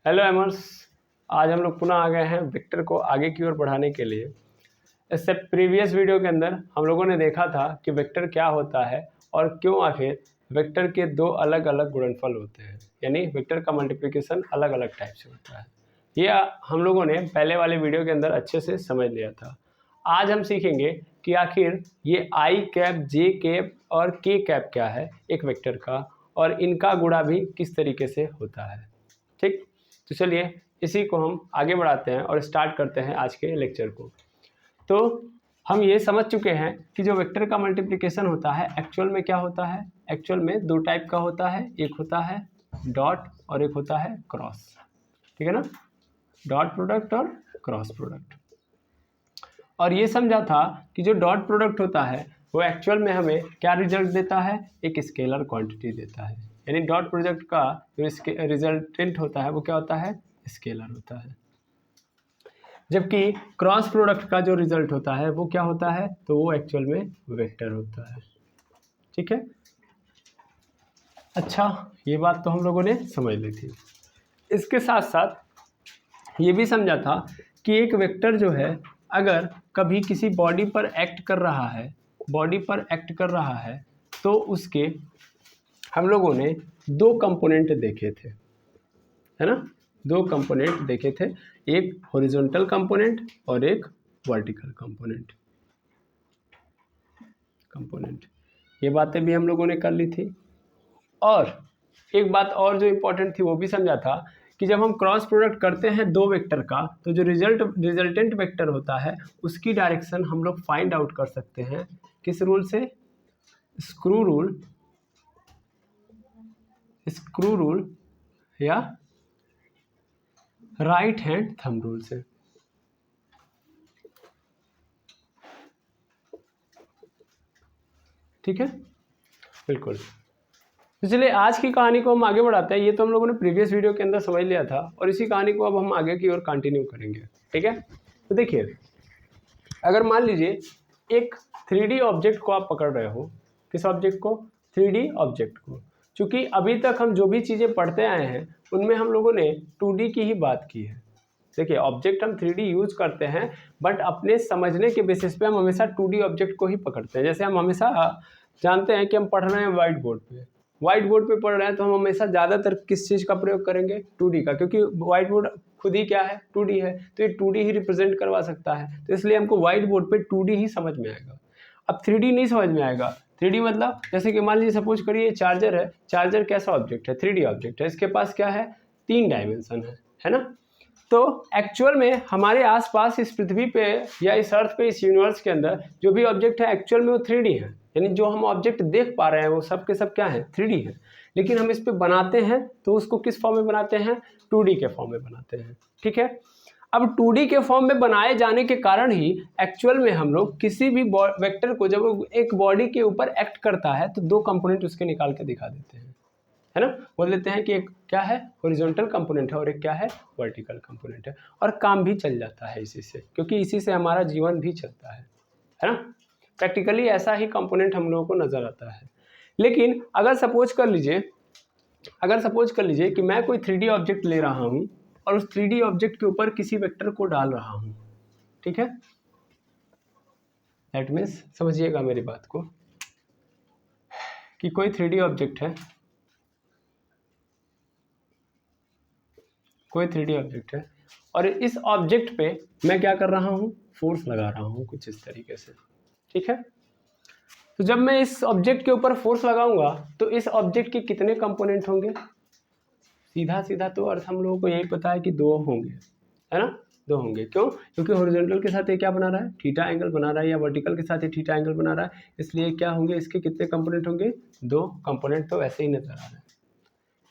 Hello एमर्स, आज हम लोग पुनः आ गए हैं वेक्टर को आगे की ओर बढ़ाने के लिए। इससे प्रीवियस वीडियो के अंदर हम लोगों ने देखा था कि वेक्टर क्या होता है और क्यों आखिर वेक्टर के दो अलग अलग गुणनफल होते हैं, यानी वेक्टर का मल्टीप्लिकेशन अलग अलग टाइप से होता है। ये हम लोगों ने पहले वाले वीडियो के अंदर अच्छे से समझ लिया था। आज हम सीखेंगे कि आखिर ये आई कैप, जे कैप और के कैप क्या है एक वेक्टर का, और इनका गुणा भी किस तरीके से होता है। ठीक, तो चलिए इसी को हम आगे बढ़ाते हैं और स्टार्ट करते हैं आज के लेक्चर को। तो हम ये समझ चुके हैं कि जो वेक्टर का मल्टीप्लिकेशन होता है एक्चुअल में क्या होता है। एक्चुअल में दो टाइप का होता है, एक होता है डॉट और एक होता है क्रॉस। ठीक है ना, डॉट प्रोडक्ट और क्रॉस प्रोडक्ट। और ये समझा था कि जो डॉट प्रोडक्ट होता है वो एक्चुअल में हमें क्या रिजल्ट देता है, एक स्केलर क्वांटिटी देता है। यानी डॉट प्रोडक्ट का जो रिजल्टेंट होता है वो क्या होता है, स्केलर होता है। जबकि क्रॉस प्रोडक्ट का जो रिजल्ट होता है वो क्या होता है, तो वो एक्चुअल में वेक्टर होता है। ठीक है, अच्छा ये बात तो हम लोगों ने समझ ली थी। इसके साथ साथ ये भी समझा था कि एक वेक्टर जो है अगर कभी किसी बॉडी पर एक्ट कर रहा है तो उसके हम लोगों ने दो कंपोनेंट देखे थे, है ना, दो कंपोनेंट देखे थे, एक हॉरिजॉन्टल कंपोनेंट और एक वर्टिकल कंपोनेंट। ये बातें भी हम लोगों ने कर ली थी। और एक बात और जो इम्पोर्टेंट थी वो भी समझा था कि जब हम क्रॉस प्रोडक्ट करते हैं दो वेक्टर का तो जो रिजल्टेंट वेक्टर होता है उसकी डायरेक्शन हम लोग फाइंड आउट कर सकते हैं किस रूल से, स्क्रू रूल या राइट हैंड थंब रूल से। ठीक है, बिल्कुल। तो चलिए आज की कहानी को हम आगे बढ़ाते हैं। ये तो हम लोगों ने प्रीवियस वीडियो के अंदर समझ लिया था और इसी कहानी को अब हम आगे की ओर कंटिन्यू करेंगे। ठीक है, तो देखिए अगर मान लीजिए एक 3D ऑब्जेक्ट को आप पकड़ रहे हो, किस ऑब्जेक्ट को, 3D ऑब्जेक्ट को। चूंकि अभी तक हम जो भी चीज़ें पढ़ते आए हैं उनमें हम लोगों ने 2D की ही बात की है। देखिए ऑब्जेक्ट हम 3D यूज करते हैं बट अपने समझने के बेसिस पे हम हमेशा 2D ऑब्जेक्ट को ही पकड़ते हैं। जैसे हम हमेशा जानते हैं कि हम पढ़ रहे हैं व्हाइट बोर्ड पे पढ़ रहे हैं तो हम हमेशा ज़्यादातर किस चीज़ का प्रयोग करेंगे, 2D का, क्योंकि व्हाइट बोर्ड खुद ही क्या है, 2D है, तो ये 2D ही रिप्रेजेंट करवा सकता है। तो इसलिए हमको व्हाइट बोर्ड पे 2D ही समझ में आएगा। अब 3D नहीं समझ में आएगा। 3D मतलब जैसे कि मान लीजिए सपोज करिए चार्जर है, चार्जर कैसा ऑब्जेक्ट है, 3D ऑब्जेक्ट है, इसके पास क्या है, 3 डायमेंशन है ना। तो एक्चुअल में हमारे आसपास इस पृथ्वी पे या इस अर्थ पे, इस यूनिवर्स के अंदर जो भी ऑब्जेक्ट है एक्चुअल में वो 3D है। यानी जो हम ऑब्जेक्ट देख पा रहे हैं वो सब के सब क्या है, 3D है। लेकिन हम इस पे बनाते हैं तो उसको किस फॉर्म में बनाते हैं, 2D के फॉर्म में बनाते हैं। ठीक है, अब 2D के फॉर्म में बनाए जाने के कारण ही एक्चुअल में हम लोग किसी भी वेक्टर को जब वो एक बॉडी के ऊपर एक्ट करता है तो दो कंपोनेंट उसके निकाल के दिखा देते हैं, है ना। बोल देते हैं कि एक क्या है, हॉरिजॉन्टल कंपोनेंट है और एक क्या है, वर्टिकल कंपोनेंट है। और काम भी चल जाता है इसी से, क्योंकि इसी से हमारा जीवन भी चलता है ना। प्रैक्टिकली ऐसा ही कंपोनेंट हम लोगों को नजर आता है। लेकिन अगर सपोज कर लीजिए कि मैं कोई 3D ऑब्जेक्ट ले रहा हूं और उस 3D ऑब्जेक्ट के ऊपर किसी वेक्टर को डाल रहा हूं, ठीक है, दैट मीन्स समझिएगा मेरी बात को कि कोई 3D ऑब्जेक्ट है और इस ऑब्जेक्ट पे मैं क्या कर रहा हूं, फोर्स लगा रहा हूं कुछ इस तरीके से। ठीक है, तो जब मैं इस ऑब्जेक्ट के ऊपर फोर्स लगाऊंगा तो इस ऑब्जेक्ट के कितने कंपोनेंट होंगे, सीधा सीधा तो अर्थ हम लोगों को यही पता है कि 2 होंगे, है ना, 2 होंगे। क्यों, क्योंकि हॉरिजॉन्टल के साथ ये क्या बना रहा है, थीटा एंगल बना रहा है, या वर्टिकल के साथ ये थीटा एंगल बना रहा है, इसलिए क्या होंगे, इसके कितने कंपोनेंट होंगे, 2 कंपोनेंट तो वैसे ही नजर आ रहे हैं।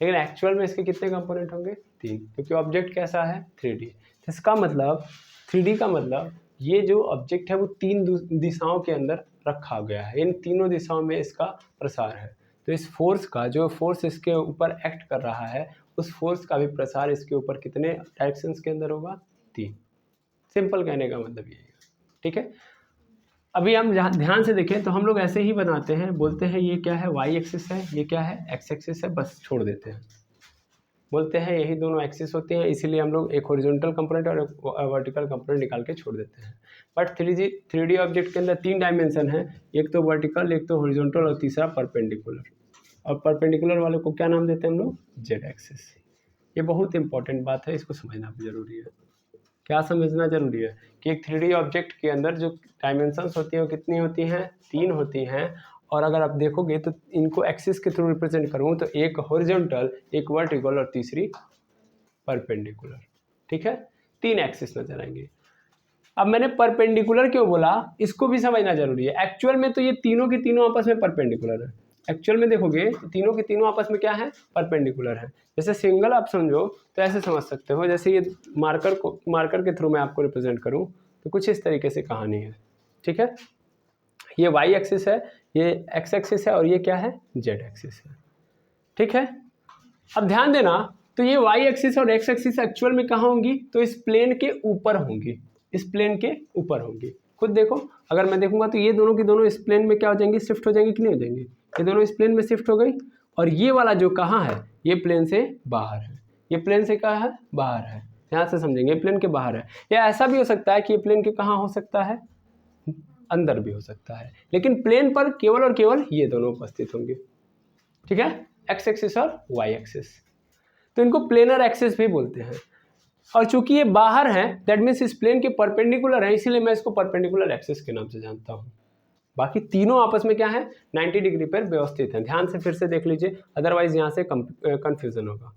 लेकिन एक्चुअल में इसके कितने कंपोनेंट होंगे, 3, क्योंकि ऑब्जेक्ट कैसा है, 3D। इसका मतलब 3D का मतलब ये जो ऑब्जेक्ट है वो 3 दिशाओं के अंदर रखा गया है, इन तीनों दिशाओं में इसका प्रसार है। तो इस फोर्स का, जो फोर्स इसके ऊपर एक्ट कर रहा है, उस फोर्स का भी प्रसार इसके ऊपर कितने डायरेक्शंस के अंदर होगा, 3। सिंपल कहने का मतलब यही है। ठीक है, अभी हम ध्यान से देखें तो हम लोग ऐसे ही बनाते हैं, बोलते हैं ये क्या है, वाई एक्सिस है, ये क्या है, एक्स एक्सिस है, बस छोड़ देते हैं। बोलते हैं यही दोनों एक्सिस होते हैं, इसीलिए हम लोग एक हॉरिजॉन्टल कंपोनेंट और एक वर्टिकल कंपोनेंट निकाल के छोड़ देते हैं। बट 3D ऑब्जेक्ट के अंदर 3 डायमेंशन है, एक तो वर्टिकल, एक तो हॉरिजॉन्टल और तीसरा परपेंडिकुलर। और परपेंडिकुलर वाले को क्या नाम देते हैं हम लोग? Z axis. ये बहुत इंपॉर्टेंट बात है, इसको समझना भी जरूरी है। क्या समझना जरूरी है कि एक 3D ऑब्जेक्ट के अंदर जो डायमेंशंस होती हैं वो कितनी होती हैं? 3 होती हैं। और अगर आप देखोगे तो इनको एक्सिस के थ्रू रिप्रेजेंट करूँ तो एक हॉरिजॉन्टल, एक वर्टिकल और तीसरी परपेंडिकुलर। ठीक है, 3 एक्सिस नजर आएंगे। अब मैंने परपेंडिकुलर क्यों बोला, इसको भी समझना जरूरी है। एक्चुअल में तो ये तीनों की तीनों आपस में परपेंडिकुलर है। एक्चुअल में देखोगे तीनों की तीनों आपस में क्या है? परपेंडिकुलर है। जैसे सिंगल आप समझो तो ऐसे समझ सकते हो, जैसे ये मार्कर के थ्रू मैं आपको रिप्रेजेंट करूं तो कुछ इस तरीके से कहानी है। ठीक है, ये वाई एक्सिस है, ये एक्स एक्सिस है और ये क्या है? जेड एक्सिस है। ठीक है, अब ध्यान देना, तो ये वाई एक्सिस और एक्स एक्सिस एक्चुअल में कहाँ होंगी? तो इस प्लेन के ऊपर होंगी, इस प्लेन के ऊपर होंगी। खुद देखो, अगर मैं देखूंगा तो ये दोनों की दोनों इस प्लेन में क्या हो जाएंगी? शिफ्ट हो जाएंगी कि नहीं हो जाएंगी? ये दोनों इस प्लेन में शिफ्ट हो गई। और ये वाला जो कहाँ है? ये प्लेन से बाहर है। ये प्लेन से कहाँ है? बाहर है। ध्यान से समझेंगे, प्लेन के बाहर है। या ऐसा भी हो सकता है कि ये प्लेन के कहाँ हो सकता है? अंदर भी हो सकता है, लेकिन प्लेन पर केवल और केवल ये दोनों उपस्थित होंगे। ठीक है, एक्स एक्सिस और वाई एक्सिस, तो इनको प्लेनर एक्सिस भी बोलते हैं। और चूंकि ये बाहर है, दैट मीन्स इस प्लेन के परपेंडिकुलर है, इसीलिए मैं इसको परपेंडिकुलर एक्सिस के नाम से जानता हूँ। बाकी तीनों आपस में क्या है? 90 डिग्री पर व्यवस्थित हैं। ध्यान से फिर से देख लीजिए, अदरवाइज यहाँ से कंफ्यूजन होगा।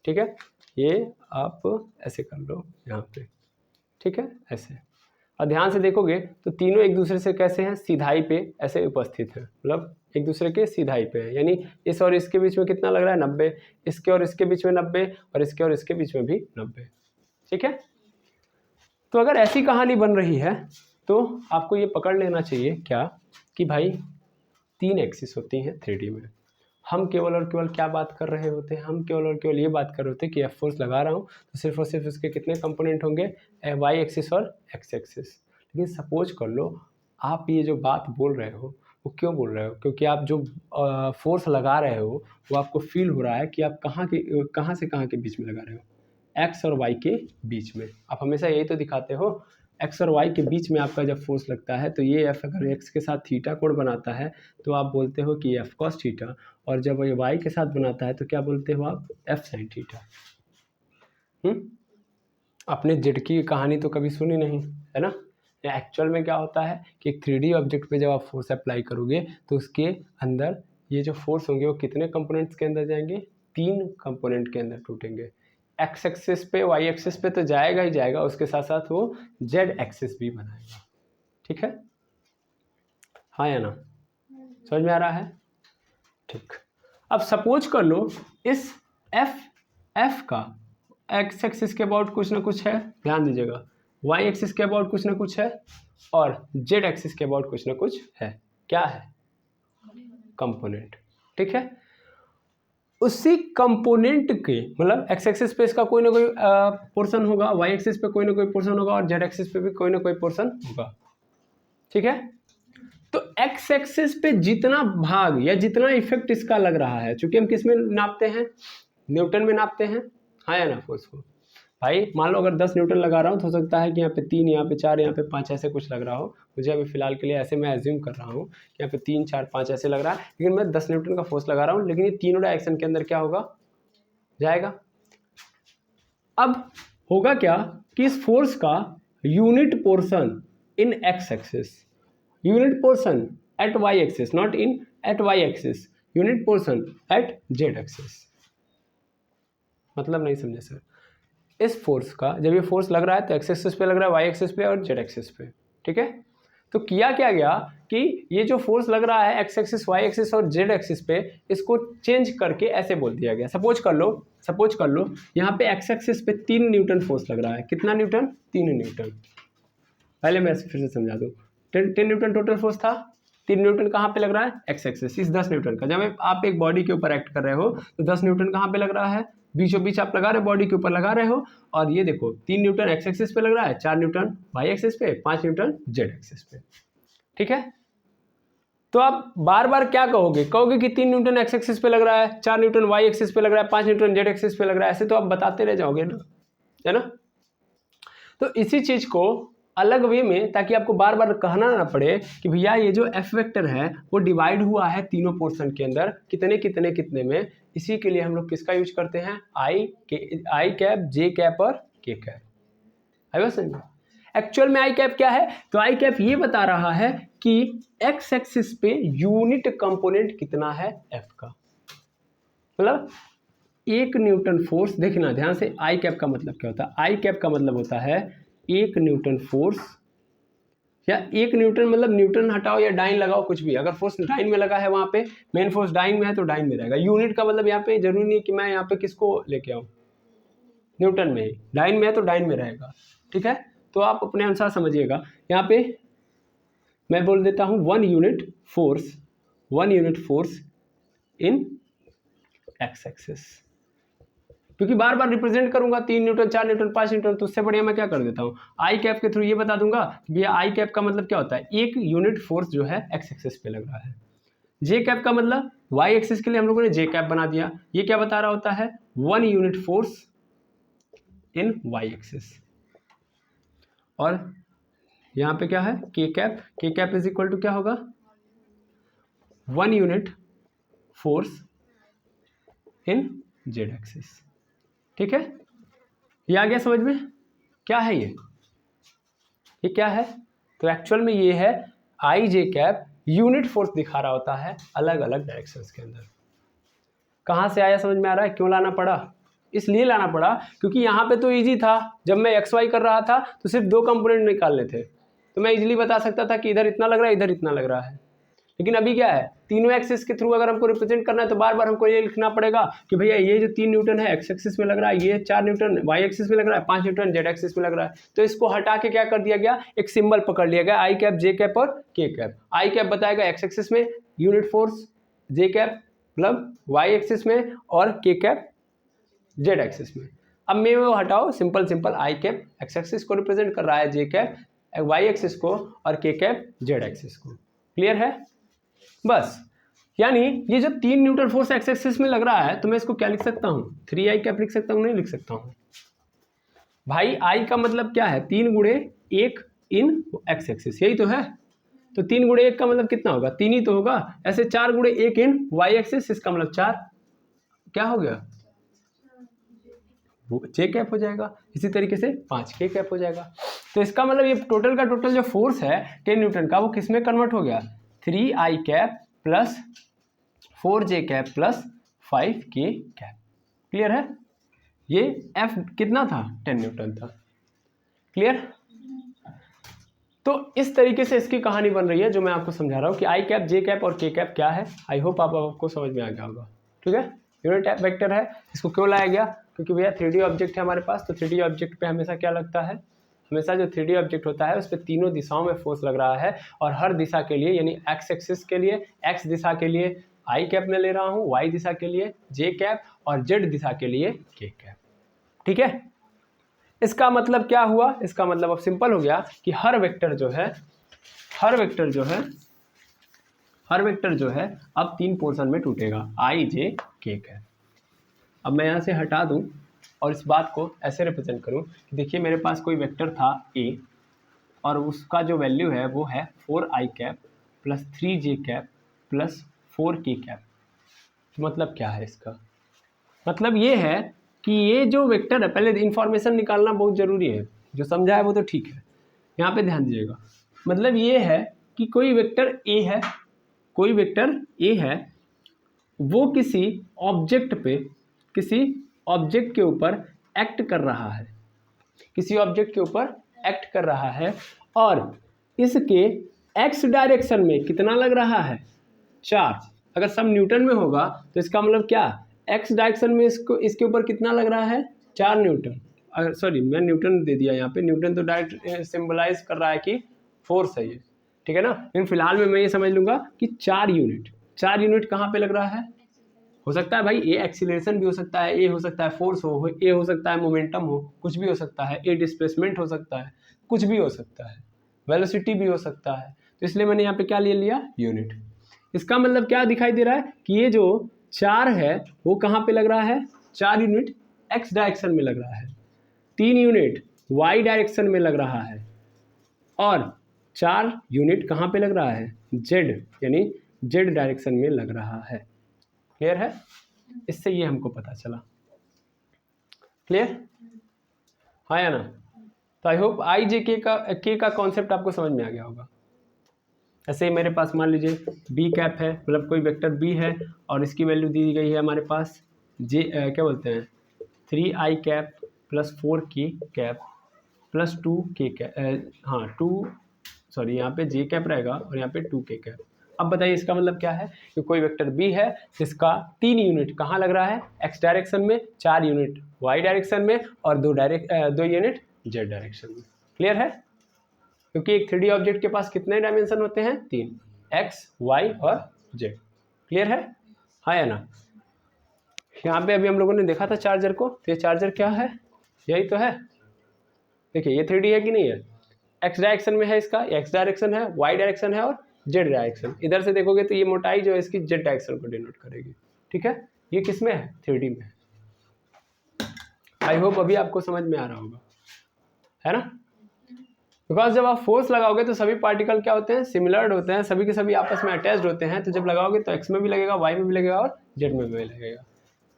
ठीक है, ये आप ऐसे कर लो यहाँ पे। ठीक है, ऐसे। और ध्यान से देखोगे तो तीनों एक दूसरे से कैसे हैं? सीधाई पे ऐसे उपस्थित हैं, मतलब एक दूसरे के सीधाई पे है। यानी इस और इसके बीच में कितना लग रहा है? 90। इसके और इसके बीच में 90, और इसके और इसके बीच में भी 90। ठीक है, तो अगर ऐसी कहानी बन रही है तो आपको ये पकड़ लेना चाहिए क्या, कि भाई 3 एक्सिस होती हैं 3D में। हम केवल और केवल क्या बात कर रहे होते हैं? हम केवल और केवल ये बात कर रहे होते हैं कि एफ फोर्स लगा रहा हूँ तो सिर्फ और सिर्फ इसके कितने कंपोनेंट होंगे? वाई एक्सिस और एक्स एक्सिस। लेकिन सपोज कर लो आप ये जो बात बोल रहे हो वो क्यों बोल रहे हो? क्योंकि आप जो फोर्स लगा रहे हो वो आपको फील हो रहा है कि आप कहाँ से कहाँ के बीच में लगा रहे हो? एक्स और वाई के बीच में। आप हमेशा यही तो दिखाते हो, एक्स और वाई के बीच में आपका जब फोर्स लगता है तो ये एफ अगर एक्स के साथ थीटा कोण बनाता है तो आप बोलते हो कि एफ कॉस थीटा, और जब ये वाई के साथ बनाता है तो क्या बोलते हो आप? F sine theta. आपने जेड की कहानी तो कभी सुनी नहीं है ना। एक्चुअल में क्या होता है कि एक 3D ऑब्जेक्ट पे जब आप फोर्स अप्लाई करोगे तो उसके अंदर ये जो फोर्स होंगे वो कितने कंपोनेंट्स के अंदर जाएंगे? 3 कंपोनेंट के अंदर टूटेंगे। एक्स एक्सिस पे, वाई एक्सिस पे तो जाएगा ही जाएगा, उसके साथ साथ वो जेड एक्सिस भी बनाएगा। ठीक है, हाँ या ना? समझ में आ रहा है? ठीक, अब सपोज कर लो इस एफ का एक्स एक्सिस के अबाउट कुछ ना कुछ है, ध्यान दीजिएगा, वाई एक्सिस के अबाउट कुछ ना कुछ है, और जेड एक्सिस के अबाउट कुछ ना कुछ है। क्या है? कंपोनेंट। ठीक है, उसी कंपोनेंट के मतलब एक्स एक्सिस पे इसका कोई ना कोई पोर्शन होगा, वाई एक्सिस पे कोई ना कोई पोर्शन होगा, और जेड एक्सिस पे भी कोई ना कोई पोर्शन होगा। ठीक है, तो एक्स एक्सिस पे जितना भाग या जितना इफेक्ट इसका लग रहा है, चूंकि हम किस में नापते हैं? न्यूटन में नापते हैं, हाँ या ना? फोर्स को भाई मान लो अगर 10 न्यूटन लगा रहा हूँ तो हो सकता है कि यहाँ पे 3, यहाँ पे 4, यहाँ पे 5 ऐसे कुछ लग रहा हो। मुझे अभी फिलहाल के लिए ऐसे मैं एज्यूम कर रहा हूँ कि यहाँ पे 3, 4, 5 ऐसे लग रहा है, लेकिन मैं 10 न्यूटन का फोर्स लगा रहा हूँ, लेकिन ये तीनों डायरेक्शन के अंदर क्या होगा? जाएगा। अब होगा क्या कि इस फोर्स का unit portion in X axis, unit portion at Y axis, not in at Y axis, unit portion at Z axis. मतलब नहीं समझे सर? इस फोर्स का जब ये फोर्स लग रहा है तो एक्स एक्सिस पे लग रहा है, वाई एक्सिस पे और जेड एक्सिस पे। ठीक है, तो किया क्या गया कि ये जो फोर्स लग रहा है एक्स एक्सिस, वाई एक्सिस और जेड एक्सिस पे, इसको चेंज करके ऐसे बोल दिया गया। सपोज कर लो यहाँ पे एक्स एक्सिस पे 3 न्यूटन फोर्स लग रहा है। कितना न्यूटन? 3 न्यूटन। पहले मैं फिर से समझा दूँ, 10 न्यूटन टोटल फोर्स था। 3 न्यूटन कहाँ पे लग रहा है? X axis. इस 10 न्यूटन का जब आप एक बॉडी के ऊपर एक्ट कर रहे हो तो 10 न्यूटन कहाँ पे लग रहा है? बीचों बीच आप लगा रहे हो, बॉडी के ऊपर लगा रहे हो। और ये देखो 3 न्यूटन एक्स एक्सिस पे लग रहा है, 4 न्यूटन वाई एक्सिस पे, 5 न्यूटन जेड एक्सिस पे। ठीक है, तो आप बार बार क्या कहोगे कि 3 न्यूटन एक्स एक्सिस पे लग रहा है, 4 न्यूटन वाई एक्सिस पे लग रहा है, 5 न्यूटन जेड एक्सिस पे लग रहा है, ऐसे तो आप बताते रह जाओगे ना, है ना। तो इसी चीज को अलग वे में, ताकि आपको बार बार कहना ना पड़े कि भैया ये जो एफ वेक्टर है वो डिवाइड हुआ है तीनों पोर्शन के अंदर कितने कितने कितने में, इसी के लिए हम लोग किसका यूज करते हैं, आई कैप, जे कैप और के कैप। है समझ में। एक्चुअल में आई कैप क्या है, तो आई कैप ये बता रहा है कि एक्स एक्सिस पे यूनिट कंपोनेंट कितना है एफ का, मतलब 1 न्यूटन फोर्स, देखना ध्यान से, आई कैप का मतलब क्या होता है, आई कैप का मतलब होता है 1 न्यूटन फोर्स, या 1 न्यूटन मतलब न्यूटन हटाओ या डाइन लगाओ कुछ भी, अगर फोर्स डाइन में लगा है वहां पे, मेन फोर्स डाइन में है तो डाइन में रहेगा। यूनिट का मतलब यहाँ पे जरूरी नहीं कि मैं यहाँ पे किसको लेके आऊँ, न्यूटन में ही, डाइन में है तो डाइन में रहेगा, ठीक है। तो आप अपने अनुसार समझिएगा, यहाँ पे मैं बोल देता हूँ 1 यूनिट फोर्स इन एक्स एक्सिस, क्योंकि बार बार रिप्रेजेंट करूंगा 3 न्यूटन, 4 न्यूटन, 5 न्यूटन, तो उससे बढ़िया मैं क्या कर देता हूँ, आई कैप के थ्रू ये बता दूंगा कि भैया आई कैप का मतलब क्या होता है, 1 यूनिट फोर्स जो है एक्स एक्सिस पे लग रहा है। जे कैप का मतलब वाई एक्सिस के लिए हम लोगों ने जे कैप बना दिया, ये क्या बता रहा होता है, 1 unit force in Y axis. और यहाँ पे क्या है, के कैप इज इक्वल टू क्या होगा, 1 यूनिट फोर्स इन जेड एक्सिस, ठीक है। ये आ गया समझ में, क्या है ये क्या है, तो एक्चुअल में ये है आई जे कैप यूनिट फोर्स दिखा रहा होता है अलग अलग डायरेक्शंस के अंदर। कहाँ से आया समझ में आ रहा है, क्यों लाना पड़ा, इसलिए लाना पड़ा क्योंकि यहाँ पे तो इजी था, जब मैं एक्स वाई कर रहा था तो सिर्फ 2 कंपोनेंट निकालने थे, तो मैं इजीली बता सकता था कि इधर इतना लग रहा है, इधर इतना लग रहा है। लेकिन अभी क्या है, तीनों एक्सिस के थ्रू अगर हमको रिप्रेजेंट करना है तो बार बार हमको ये लिखना पड़ेगा कि भैया ये जो 3 न्यूटन है एक्स एक्सिस में लग रहा है, ये 4 न्यूटन वाई एक्सिस में लग रहा है, 5 न्यूटन जेड एक्सिस में लग रहा है, तो इसको हटा के क्या कर दिया गया, एक सिंबल पकड़ लिया गया, आई कैप, जे कैप और के कैप। आई कैप बताएगा एक्स एक्सिस में यूनिट फोर्स, जे कैप मतलब वाई एक्सिस में, और के कैप जेड एक्सिस में। अब मैं वो हटाओ, simple I cap x axis को रिप्रेजेंट कर रहा है, जे कैप वाई एक्सिस को, और के कैप जेड एक्सिस को। क्लियर है बस। यानी ये जो 3 न्यूटन फोर्स एक्स एक्सिस में लग रहा है, तो मैं इसको क्या लिख सकता हूँ, 3 आई कैप लिख सकता हूँ, नहीं लिख सकता हूँ भाई। आई का मतलब क्या है, 3 गुणे 1 इन एक्स एक्सिस, यही तो है। तो 3 गुणे 1 का मतलब कितना होगा, 3 ही तो होगा। ऐसे 4 गुणे 1 इन वाई एक्सिस, इसका मतलब 4, क्या हो गया, जे कैप हो जाएगा। इसी तरीके से 5 के कैप हो जाएगा। तो इसका मतलब ये टोटल का टोटल जो फोर्स है 10 न्यूटन का, वो किस में कन्वर्ट हो गया, 3 आई कैप प्लस 4 जे कैप प्लस 5 के कैप। क्लियर है, ये एफ कितना था, 10 न्यूटन था। क्लियर। तो इस तरीके से इसकी कहानी बन रही है जो मैं आपको समझा रहा हूँ कि आई कैप, जे कैप और के कैप क्या है। आई होप आपको समझ में आ गया होगा। ठीक है, यूनिट वेक्टर है, इसको क्यों लाया गया, क्योंकि भैया 3D ऑब्जेक्ट है हमारे पास, तो 3D ऑब्जेक्ट पे हमेशा क्या लगता है, हमेशा जो 3D ऑब्जेक्ट होता है उस पर तीनों दिशाओं में फोर्स लग रहा है, और हर दिशा के लिए, यानी एक्स एक्सिस के लिए, एक्स दिशा के लिए आई कैप में ले रहा हूँ, वाई दिशा के लिए जे कैप, और जेड दिशा के लिए के कैप। ठीक है, इसका मतलब क्या हुआ, इसका मतलब अब सिंपल हो गया कि हर वेक्टर जो है अब 3 पोर्शन में टूटेगा, आई जे के कैप। अब मैं यहाँ से हटा दूँ और इस बात को ऐसे रिप्रेजेंट करूँ कि देखिए मेरे पास कोई वेक्टर था ए, और उसका जो वैल्यू है वो है 4 आई कैप प्लस 3 जे कैप प्लस 4 के कैप। मतलब क्या है इसका, मतलब ये है कि ये जो वेक्टर है, पहले इंफॉर्मेशन निकालना बहुत ज़रूरी है, जो समझा है वो तो ठीक है, यहाँ पे ध्यान दीजिएगा। मतलब ये है कि कोई वेक्टर ए है, कोई वेक्टर ए है, वो किसी ऑब्जेक्ट के ऊपर एक्ट कर रहा है, किसी ऑब्जेक्ट के ऊपर एक्ट कर रहा है, और इसके एक्स डायरेक्शन में कितना लग रहा है, 4। अगर सब न्यूटन में होगा तो इसका मतलब क्या, एक्स डायरेक्शन में इसके ऊपर कितना लग रहा है, 4 न्यूटन। सॉरी, मैं न्यूटन दे दिया यहाँ पे, न्यूटन तो डायरेक्ट सिंबलाइज कर रहा है कि फोर्स है ये, ठीक है ना। लेकिन फिलहाल में मैं ये समझ लूँगा कि 4 यूनिट कहाँ पे लग रहा है, हो सकता है भाई ए एक्सीलरेशन भी हो सकता है, ए हो सकता है फोर्स हो, ए हो सकता है मोमेंटम हो, कुछ भी हो सकता है, ए डिस्प्लेसमेंट हो सकता है, कुछ भी हो सकता है, वेलोसिटी भी हो सकता है। तो इसलिए मैंने यहाँ पे क्या ले लिया, यूनिट। इसका मतलब क्या दिखाई दे रहा है कि ये जो 4 है वो कहाँ पे लग रहा है, 4 यूनिट x डायरेक्शन में लग रहा है, 3 यूनिट y डायरेक्शन में लग रहा है और 4 यूनिट कहाँ पे लग रहा है, z यानी z डायरेक्शन में लग रहा है। क्लियर है? इससे ये हमको पता चला। क्लियर? हाँ या ना? तो आई होप आई जे के का कॉन्सेप्ट आपको समझ में आ गया होगा। ऐसे ही मेरे पास मान लीजिए बी कैप है, मतलब कोई वेक्टर बी है और इसकी वैल्यू दी गई है हमारे पास क्या बोलते हैं 3i cap plus 4k cap plus 2k cap, हाँ 2 सॉरी यहाँ पे j कैप रहेगा और यहाँ पे 2k कैप। अब बताइए इसका मतलब क्या है कि कोई वेक्टर बी है जिसका 3 यूनिट कहाँ लग रहा है, x डायरेक्शन में, 4 यूनिट y डायरेक्शन में और 2 यूनिट z डायरेक्शन में। क्लियर है? क्योंकि एक 3D ऑब्जेक्ट के पास कितने डायमेंशन होते हैं, 3, x, y और z। क्लियर है? हाँ या ना? यहाँ पे अभी हम लोगों ने देखा था चार्जर को, तो ये चार्जर क्या है, यही तो है। देखिए ये 3D है कि नहीं है, x डायरेक्शन में है, इसका x डायरेक्शन है, y डायरेक्शन है और z डायरेक्शन। इधर से देखोगे तो ये मोटाई जो है इसकी z डायरेक्शन को डिनोट करेगी। ठीक है? ये किस में है, 3D में है। आई होप अभी आपको समझ में आ रहा होगा, है ना? बिकॉज जब आप फोर्स लगाओगे तो सभी पार्टिकल क्या होते हैं, सिमिलर होते हैं, सभी के सभी आपस में अटैच्ड होते हैं। तो जब लगाओगे तो x में भी लगेगा, y में भी लगेगा और z में भी लगेगा।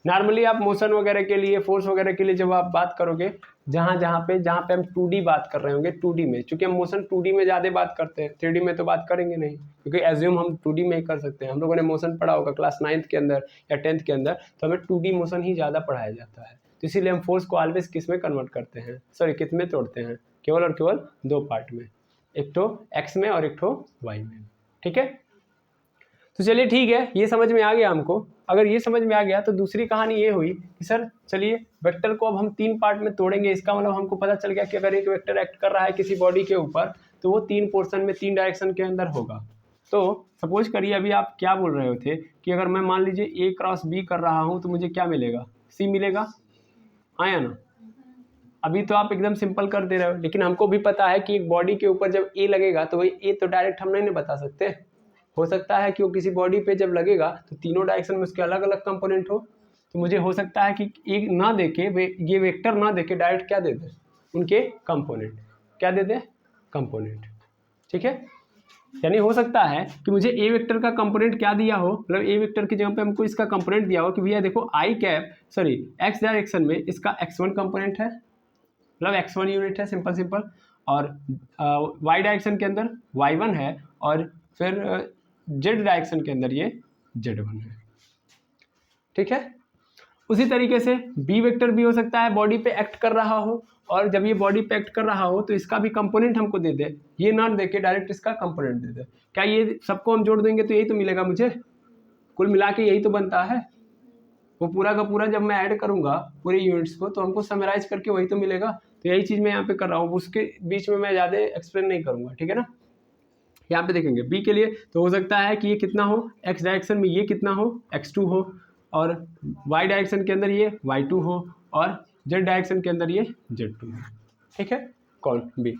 नॉर्मली आप मोशन वगैरह के लिए, फोर्स वगैरह के लिए जब आप बात करोगे, जहाँ पे हम 2D बात कर रहे होंगे, 2D में, चूंकि हम मोशन 2D में ज़्यादा बात करते हैं, 3D में तो बात करेंगे नहीं, क्योंकि एज्यूम हम 2D में ही कर सकते हैं। हम लोगों ने मोशन पढ़ा होगा क्लास 9th के अंदर या 10th के अंदर, तो हमें 2D मोशन ही ज़्यादा पढ़ाया जाता है। तो इसीलिए हम फोर्स को ऑलवेज किस में कन्वर्ट करते हैं, सॉरी किस में तोड़ते हैं, केवल और केवल 2 पार्ट में, एक तो x में और एक तो y में। ठीक है? तो चलिए ठीक है, ये समझ में आ गया हमको। अगर ये समझ में आ गया तो दूसरी कहानी ये हुई कि सर चलिए वेक्टर को अब हम 3 पार्ट में तोड़ेंगे। इसका मतलब हमको पता चल गया कि अगर एक वेक्टर एक्ट कर रहा है किसी बॉडी के ऊपर तो वो 3 पोर्शन में, 3 डायरेक्शन के अंदर होगा। तो सपोज करिए अभी आप क्या बोल रहे थे कि अगर मैं मान लीजिए a क्रॉस b कर रहा हूँ तो मुझे क्या मिलेगा, c मिलेगा। हाँ या ना? अभी तो आप एकदम सिंपल कर दे रहे हो, लेकिन हमको भी पता है कि एक बॉडी के ऊपर जब ए लगेगा तो वही ए तो डायरेक्ट हम नहीं बता सकते। हो सकता है कि वो किसी बॉडी पे जब लगेगा तो तीनों डायरेक्शन में उसके अलग अलग कंपोनेंट हो। तो मुझे हो सकता है कि एक ना देके ये वेक्टर ना देके डायरेक्ट क्या दे दे, उनके कंपोनेंट, क्या दे दे, कंपोनेंट। ठीक है? यानी हो सकता है कि मुझे ए वेक्टर का कंपोनेंट क्या दिया हो, मतलब ए वेक्टर की जगह पे हमको इसका कंपोनेंट दिया हो कि भैया देखो आई कैप सॉरी एक्स डायरेक्शन में इसका x1 कंपोनेंट है, मतलब x1 यूनिट है, सिंपल, और y डायरेक्शन के अंदर y1 है और फिर z डायरेक्शन के अंदर ये z1 है। ठीक है? उसी तरीके से b वेक्टर भी हो सकता है बॉडी पे एक्ट कर रहा हो, और जब ये बॉडी पे एक्ट कर रहा हो तो इसका भी कंपोनेंट हमको दे दे, ये ना देके डायरेक्ट इसका कंपोनेंट दे दे। क्या ये सबको हम जोड़ देंगे तो यही तो मिलेगा मुझे, कुल मिला के यही तो बनता है। वो पूरा का पूरा जब मैं ऐड करूंगा पूरे यूनिट्स को तो हमको समराइज करके वही तो मिलेगा। तो यही चीज़ मैं यहाँ पे कर रहा हूँ, उसके बीच में मैं ज़्यादा एक्सप्लेन नहीं करूँगा। ठीक है ना? यहाँ पे देखेंगे बी के लिए तो हो सकता है कि ये कितना हो, एक्स डायरेक्शन में ये कितना हो, x2 हो, और y डायरेक्शन के अंदर ये y2 हो, और z डायरेक्शन के अंदर ये z2 हो। ठीक है? कौन, बी।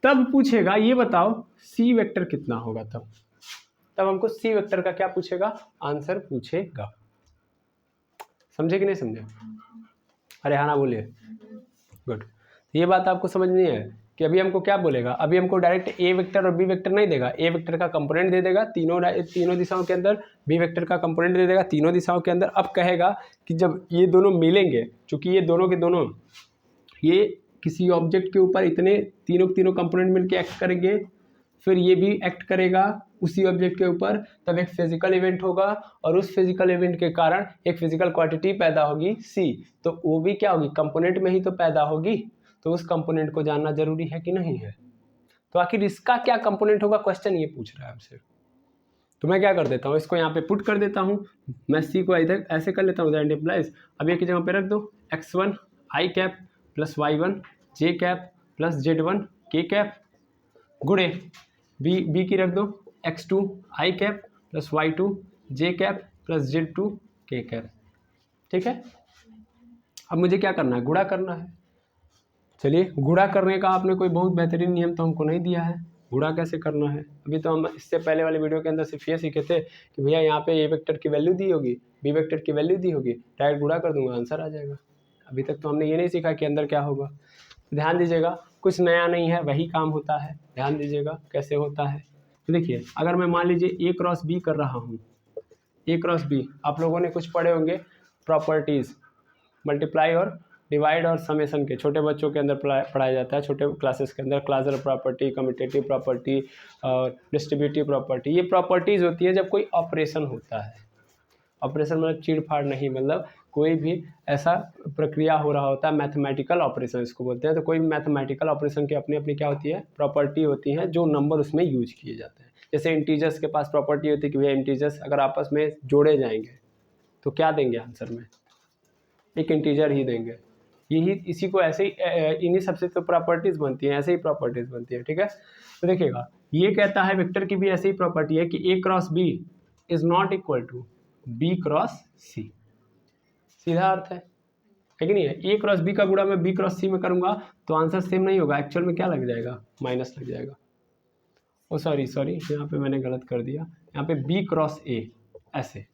तब पूछेगा ये बताओ c वेक्टर कितना होगा, तब हमको c वेक्टर का क्या पूछेगा, आंसर पूछेगा। समझे कि नहीं समझे? अरे हाँ ना बोलिए। गुड। ये बात आपको समझ नहीं है कि अभी हमको क्या बोलेगा, अभी हमको डायरेक्ट ए वेक्टर और बी वेक्टर नहीं देगा, ए वेक्टर का कंपोनेंट दे देगा तीनों दिशाओं के अंदर, बी वेक्टर का कंपोनेंट दे देगा तीनों दिशाओं के अंदर। अब कहेगा कि जब ये दोनों मिलेंगे, चूंकि ये दोनों के दोनों ये किसी ऑब्जेक्ट के ऊपर इतने तीनों कंपोनेंट मिलके एक्ट करेंगे, फिर ये भी एक्ट करेगा उसी ऑब्जेक्ट के ऊपर, तब एक फिजिकल इवेंट होगा, और उस फिजिकल इवेंट के कारण एक फिजिकल क्वांटिटी पैदा होगी c, तो वो भी क्या होगी, कंपोनेंट में ही तो पैदा होगी। तो उस कंपोनेंट को जानना जरूरी है कि नहीं है? तो आखिर इसका क्या कंपोनेंट होगा, क्वेश्चन ये पूछ रहा है आपसे। तो मैं क्या कर देता हूँ, इसको यहाँ पे पुट कर देता हूँ, मैं सी को इधर ऐसे कर लेता हूँ, दैट इंप्लाइज अब एक जगह पे रख दो x1 आई कैप प्लस y1 जे कैप प्लस z1 के कैप गुणे बी की रख दो x2 आई कैप प्लस y2 जे कैप प्लस z2 के कैप। ठीक है? अब मुझे क्या करना है, गुणा करना है। चलिए गुणा करने का आपने कोई बहुत बेहतरीन नियम तो हमको नहीं दिया है, गुणा कैसे करना है। अभी तो हम इससे पहले वाले वीडियो के अंदर सिर्फ ये सीखे थे कि भैया यहाँ पे ए वेक्टर की वैल्यू दी होगी, बी वेक्टर की वैल्यू दी होगी, डायरेक्ट गुणा कर दूंगा, आंसर आ जाएगा। अभी तक तो हमने ये नहीं सीखा कि अंदर क्या होगा। ध्यान दीजिएगा, कुछ नया नहीं है, वही काम होता है। ध्यान दीजिएगा कैसे होता है। तो देखिए, अगर मैं मान लीजिए ए क्रॉस बी कर रहा हूँ, ए क्रॉस बी, आप लोगों ने कुछ पढ़े होंगे प्रॉपर्टीज़, मल्टीप्लाई और डिवाइड और समेशन के, छोटे बच्चों के अंदर पढ़ाया जाता है, छोटे क्लासेस के अंदर, क्लासर प्रॉपर्टी, कम्यूटेटिव प्रॉपर्टी और डिस्ट्रीब्यूटिव प्रॉपर्टी। ये प्रॉपर्टीज़ होती है जब कोई ऑपरेशन होता है। ऑपरेशन मतलब चीड़ फाड़ नहीं, मतलब कोई भी ऐसा प्रक्रिया हो रहा होता है, मैथमेटिकल ऑपरेशन इसको बोलते हैं। तो कोई भी मैथमेटिकल ऑपरेशन की अपनी अपनी क्या होती है, प्रॉपर्टी होती है, जो नंबर उसमें यूज किए जाते हैं। जैसे इंटीजर्स के पास प्रॉपर्टी होती है कि भैया इंटीजर्स अगर आपस में जोड़े जाएंगे तो क्या देंगे आंसर में, एक इंटीजर ही देंगे। यही इसी को ऐसे ही इन्हीं सबसे तो प्रॉपर्टीज बनती हैं, ऐसे ही प्रॉपर्टीज बनती है। ठीक है, तो देखिएगा, ये कहता है वेक्टर की भी ऐसे ही प्रॉपर्टी है कि a cross b is not equal to b cross c. सीधा अर्थ है कि नहीं है। ए क्रॉस बी का गुणा मैं बी क्रॉस सी में करूंगा तो आंसर सेम नहीं होगा, एक्चुअल में क्या लग जाएगा, माइनस लग जाएगा। ओ सॉरी यहाँ पे मैंने गलत कर दिया, यहाँ पे बी क्रॉस ए, ऐसे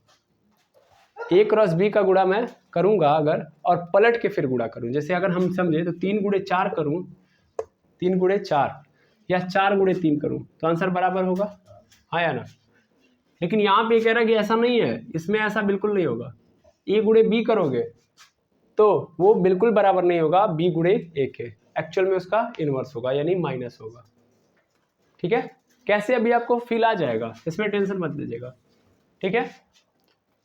ए क्रॉस बी का गुणा मैं करूंगा अगर, और पलट के फिर गुणा करूं। जैसे अगर हम समझे तो 3 गुणे 4 करूं, 3 गुणे 4 या 4 गुणे 3 करूं तो आंसर बराबर होगा, हाँ या ना। लेकिन यहाँ पे कह रहा है कि ऐसा नहीं है, इसमें ऐसा बिल्कुल नहीं होगा। ए गुणे बी करोगे तो वो बिल्कुल बराबर नहीं होगा बी गुणे ए के, एक्चुअल में उसका इनवर्स होगा, यानी माइनस होगा। ठीक है, कैसे अभी आपको फील आ जाएगा, इसमें टेंशन मत लीजिएगा। ठीक है,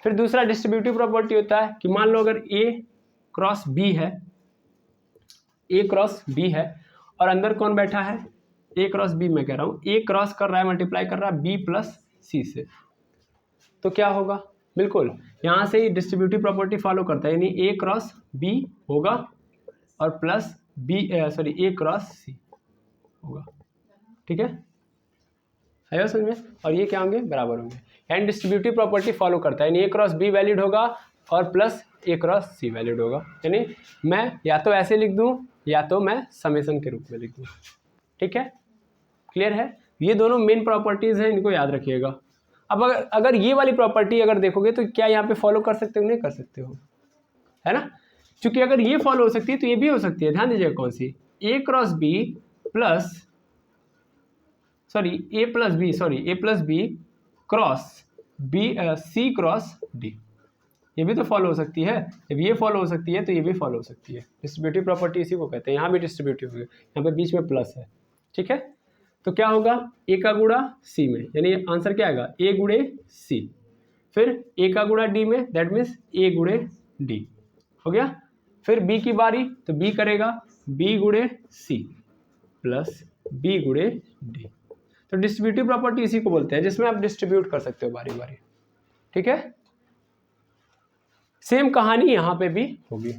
फिर दूसरा डिस्ट्रीब्यूटिव प्रॉपर्टी होता है कि मान लो अगर ए क्रॉस बी है, ए क्रॉस बी है और अंदर कौन बैठा है, ए क्रॉस बी मैं कह रहा हूं, ए क्रॉस कर रहा है, मल्टीप्लाई कर रहा है बी प्लस सी से, तो क्या होगा, बिल्कुल यहां से ही डिस्ट्रीब्यूटिव प्रॉपर्टी फॉलो करता है, यानी ए क्रॉस बी होगा और प्लस बी सॉरी ए क्रॉस सी होगा। ठीक है समझ में, और ये क्या होंगे, बराबर होंगे। एंड डिस्ट्रीब्यूटिव प्रॉपर्टी फॉलो करता है, यानी ए क्रॉस बी वैलिड होगा और प्लस ए क्रॉस सी वैलिड होगा। यानी मैं या तो ऐसे लिख दूं या तो मैं समेशन के रूप में लिख दूं। ठीक है, क्लियर है। ये दोनों मेन प्रॉपर्टीज हैं, इनको याद रखिएगा। अब अगर ये वाली प्रॉपर्टी अगर देखोगे तो क्या यहाँ पे फॉलो कर सकते हो, नहीं कर सकते हो, है ना। क्योंकि अगर ये फॉलो हो सकती है तो ये भी हो सकती है। ध्यान दीजिएगा कौन सी, a cross b plus a plus b cross b c cross d, ये भी तो फॉलो हो सकती है। जब ये फॉलो हो सकती है तो ये भी फॉलो हो सकती है। डिस्ट्रीब्यूटिव प्रॉपर्टी इसी को कहते हैं। यहाँ भी डिस्ट्रीब्यूटिव हो गया, यहाँ पे बीच में प्लस है। ठीक है, तो क्या होगा, ए का गुणा सी में, यानी आंसर क्या आएगा, ए गुणे सी, फिर ए का गुणा डी में, दैट मीन्स ए गुणे डी हो गया। फिर बी की बारी, तो बी करेगा बी गुणे सी प्लस बी गुणे डी। तो डिस्ट्रीब्यूटिव प्रॉपर्टी इसी को बोलते हैं जिसमें आप डिस्ट्रीब्यूट कर सकते हो बारी बारी। ठीक है, सेम कहानी यहाँ पे भी होगी,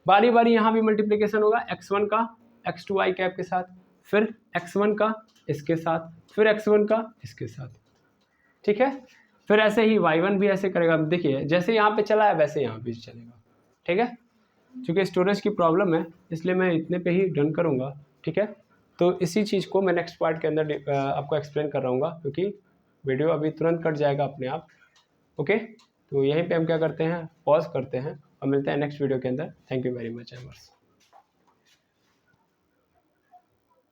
बारी बारी यहाँ भी मल्टीप्लिकेशन होगा, x1 का x2 i कैप के साथ, फिर x1 का इसके साथ, फिर x1 का इसके साथ। ठीक है, फिर ऐसे ही y1 भी ऐसे करेगा। देखिए जैसे यहाँ पे चला है वैसे यहाँ भी चलेगा। ठीक है, चूँकि स्टोरेज की प्रॉब्लम है इसलिए मैं इतने पे ही डन करूँगा। ठीक है, तो इसी चीज़ को मैं नेक्स्ट पार्ट के अंदर आपको एक्सप्लेन कर रहा हूँ, क्योंकि वीडियो अभी तुरंत कट जाएगा अपने आप। ओके, तो यहीं पे हम क्या करते हैं, पॉज करते हैं और मिलते हैं नेक्स्ट वीडियो के अंदर। Thank you very much एमर्स।